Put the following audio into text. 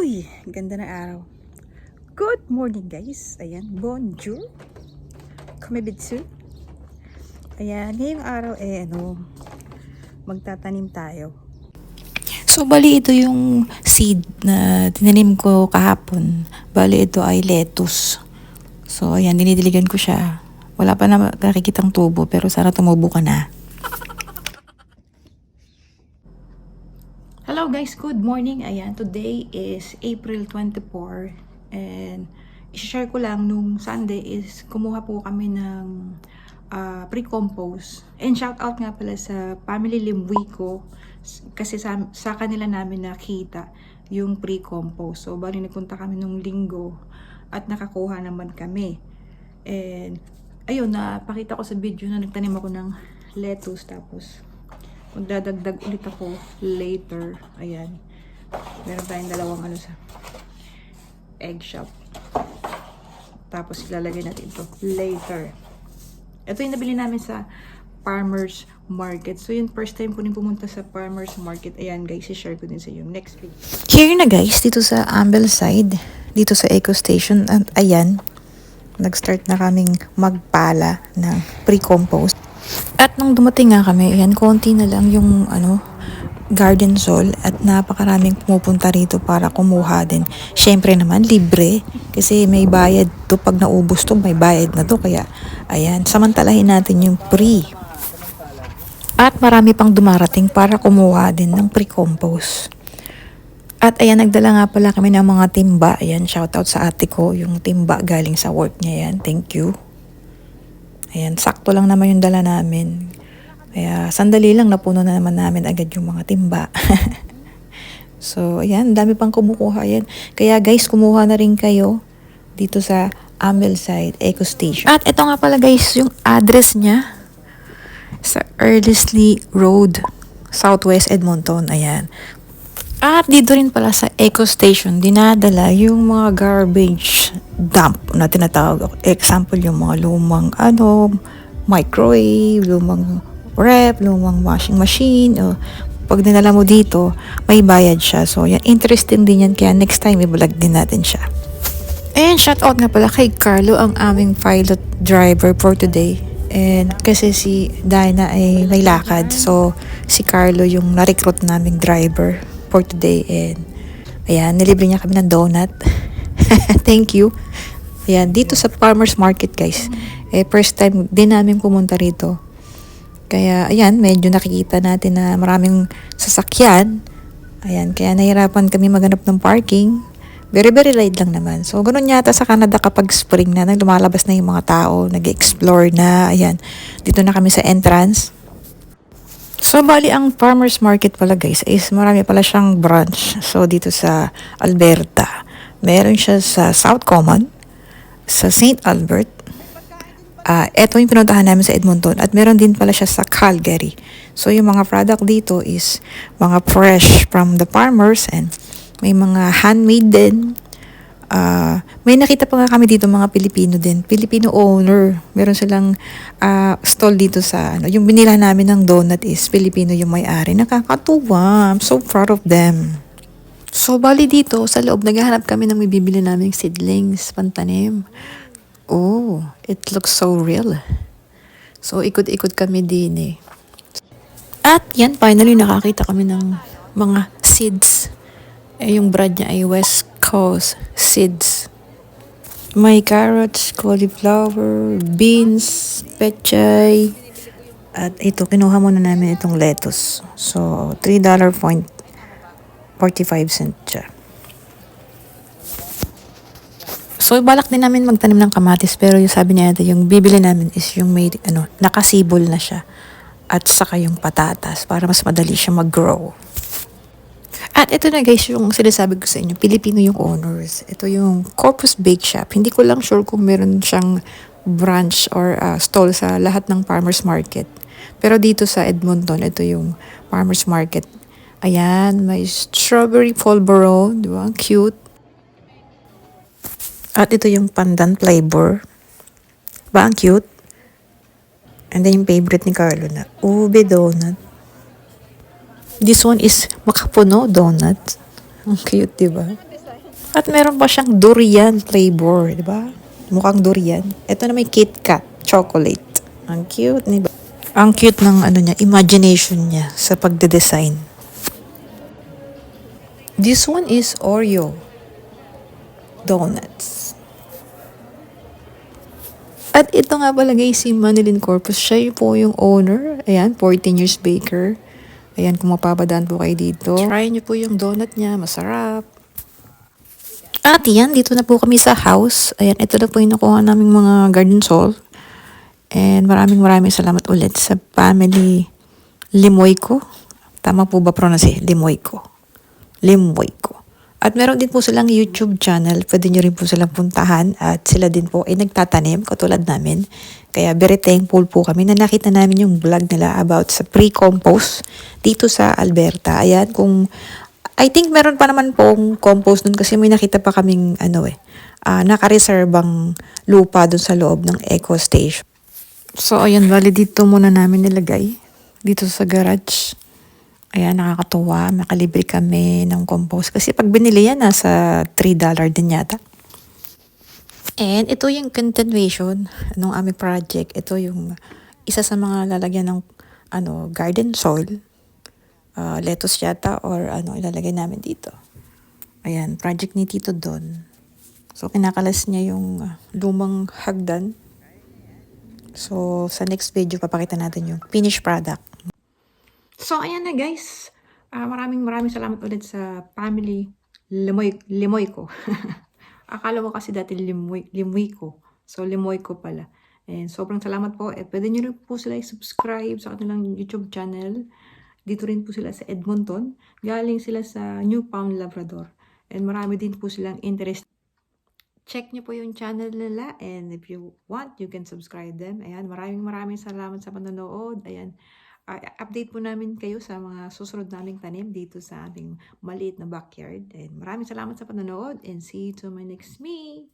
Uy, ganda na araw. Good morning guys. Ayan, bonjour. Komebitsu. Ayan, ngayong araw magtatanim tayo. So, bali ito yung seed na tinanim ko kahapon. Bali ito ay lettuce. So, ayan, dinidiligan ko siya. Wala pa na nakikitang tubo pero sana tumubo ka na. Hello guys, good morning. Ayan, today is April 24 and i-share ko lang nung Sunday is kumuha po kami ng pre-compost. And shout out nga pala sa family Limwico kasi sa kanila namin nakita yung pre-compost. So bali nagpunta kami nung linggo at nakakuha naman kami. And ayun, napakita ko sa video na nagtanim ako ng lettuce tapos magdadagdag ulit ako later. Ayan. Meron tayong dalawang sa egg shop. Tapos ilalagay natin ito later. Ito yung nabili namin sa farmers market. So yun, first time ko din pumunta sa farmers market. Ayan guys, i-share ko din sa inyo. Next video. Here na guys, dito sa Ambleside. Dito sa Eco Station. At ayan, nag-start na kaming magpala ng pre-compost. At nung dumating nga kami, ayan, konti na lang yung garden soil at napakaraming pumupunta rito para kumuha din. Syempre naman, libre. Kasi may bayad to. Pag naubos to, may bayad na to. Kaya, ayan, samantalahin natin yung pre. At marami pang dumarating para kumuha din ng pre-compost. At ayan, nagdala nga pala kami ng mga timba. Ayan, shoutout sa ate ko. Yung timba galing sa work niya yan. Thank you. Ayan, sakto lang naman yung dala namin. Kaya sandali lang napuno na naman namin agad yung mga timba. So, ayan, dami pang kumukuha yan. Kaya guys, kumuha na rin kayo dito sa Ambleside Eco Station. At ito nga pala guys, yung address niya sa Earlesley Road, Southwest Edmonton. Ayan. At dito rin pala sa Eco Station, dinadala yung mga garbage dump na tinatawag. Example, yung mga lumang microwave, lumang ref, lumang washing machine. Pag dinala mo dito, may bayad siya. So, yan, interesting din yan. Kaya next time, i-vlog din natin siya. And shout out nga pala kay Carlo, ang aming pilot driver for today. And kasi si Dina ay may lakad. So, si Carlo yung na-recruit naming driver for today. And ayan, nilibre niya kami ng donut. Thank you. Ayan, dito sa farmers market guys, first time din namin pumunta rito. Kaya ayan, medyo nakikita natin na maraming sasakyan. Ayan, kaya nahirapan kami maghanap ng parking. Very light lang naman. So ganun yata sa Canada kapag spring na, lumalabas na yung mga tao, nag-explore na. Ayan, dito na kami sa entrance. So, bali ang farmers market pala guys is marami pala siyang branch. So, dito sa Alberta, meron siya sa South Common, sa St. Albert. Ito yung pinuntahan namin sa Edmonton. At meron din pala siya sa Calgary. So, yung mga product dito is mga fresh from the farmers and may mga handmade din. May nakita pa nga kami dito mga Pilipino din. Filipino owner. Meron silang stall dito sa yung binila namin ng donut is Filipino yung may-ari. Nakakatuwa. I'm so proud of them. So, bali dito sa loob, naghahanap kami ng bibili naming seedlings, pantanim. Oh, it looks so real. So, ikot-ikot kami din At yan, finally nakakita kami ng mga seeds. Yung brand niya ay West Coast Seeds. May carrots, cauliflower, beans, pechay. At ito, kinuha muna namin itong lettuce. So, $3.45 siya. So, balak din namin magtanim ng kamatis. Pero yung sabi niya, yung bibili namin is yung may, nakasibol na siya. At saka yung patatas para mas madali siya mag-grow. At ito na guys, yung sinasabi ko sa inyo, Pilipino yung owners. Ito yung Corpus Bake Shop. Hindi ko lang sure kung meron siyang branch or stall sa lahat ng farmers market. Pero dito sa Edmonton, ito yung farmers market. Ayan, may strawberry polvoron, di ba? Cute. At ito yung pandan flavor. Ba, ang cute. And then yung favorite ni Carlo na ube donut. This one is makapuno donut. Ang cute, diba? At meron pa siyang durian flavor, di ba? Mukhang durian. Ito na may KitKat chocolate. Ang cute, di ba? Ang cute ng ano niya, imagination niya sa pagde-design. This one is Oreo donuts. At ito nga pala guys, si Manilyn Corpus. Siya po yung owner. Ayan, 14 years baker. Ayan, kung mapapadaan po kayo dito. Try niyo po yung donut niya. Masarap. At yan, dito na po kami sa house. Ayan, ito na po yung nakuha naming mga garden soil. And maraming salamat ulit sa family Limoyko. Tama po ba pronounce? Limoyko. Limoyko. At meron din po silang YouTube channel. Pwede nyo rin po silang puntahan. At sila din po ay nagtatanim katulad namin. Kaya very thankful po kami na nakita namin yung vlog nila about sa pre-compost dito sa Alberta. Ayan, kung I think meron pa naman pong compost dun kasi may nakita pa kaming nakareservang lupa dun sa loob ng eco station. So ayan, bali dito muna namin nilagay. Dito sa garage. Ayan, nakakatuwa. Makalibre kami ng compost. Kasi pag binili yan, nasa $3 din yata. And ito yung continuation ng aming project. Ito yung isa sa mga lalagyan ng garden soil. Lettuce yata or ilalagay namin dito. Ayan, project ni Tito Don. So, kinakalas niya yung lumang hagdan. So, sa next video, papakita natin yung finished product. So, ayan na guys. Maraming salamat ulit sa family Limoy ko. Akala ko kasi dati Limoy ko. So, Limoy ko pala. And sobrang salamat po. Pwede nyo rin po sila i-subscribe sa kanilang YouTube channel. Dito rin po sila sa Edmonton. Galing sila sa Newfoundland Labrador. And marami din po silang interest. Check nyo po yung channel nila. And if you want, you can subscribe them. Ayan, maraming salamat sa panonood. Ayan. Update po namin kayo sa mga susunod naming tanim dito sa ating maliit na backyard. And maraming salamat sa panonood and see you to my next me.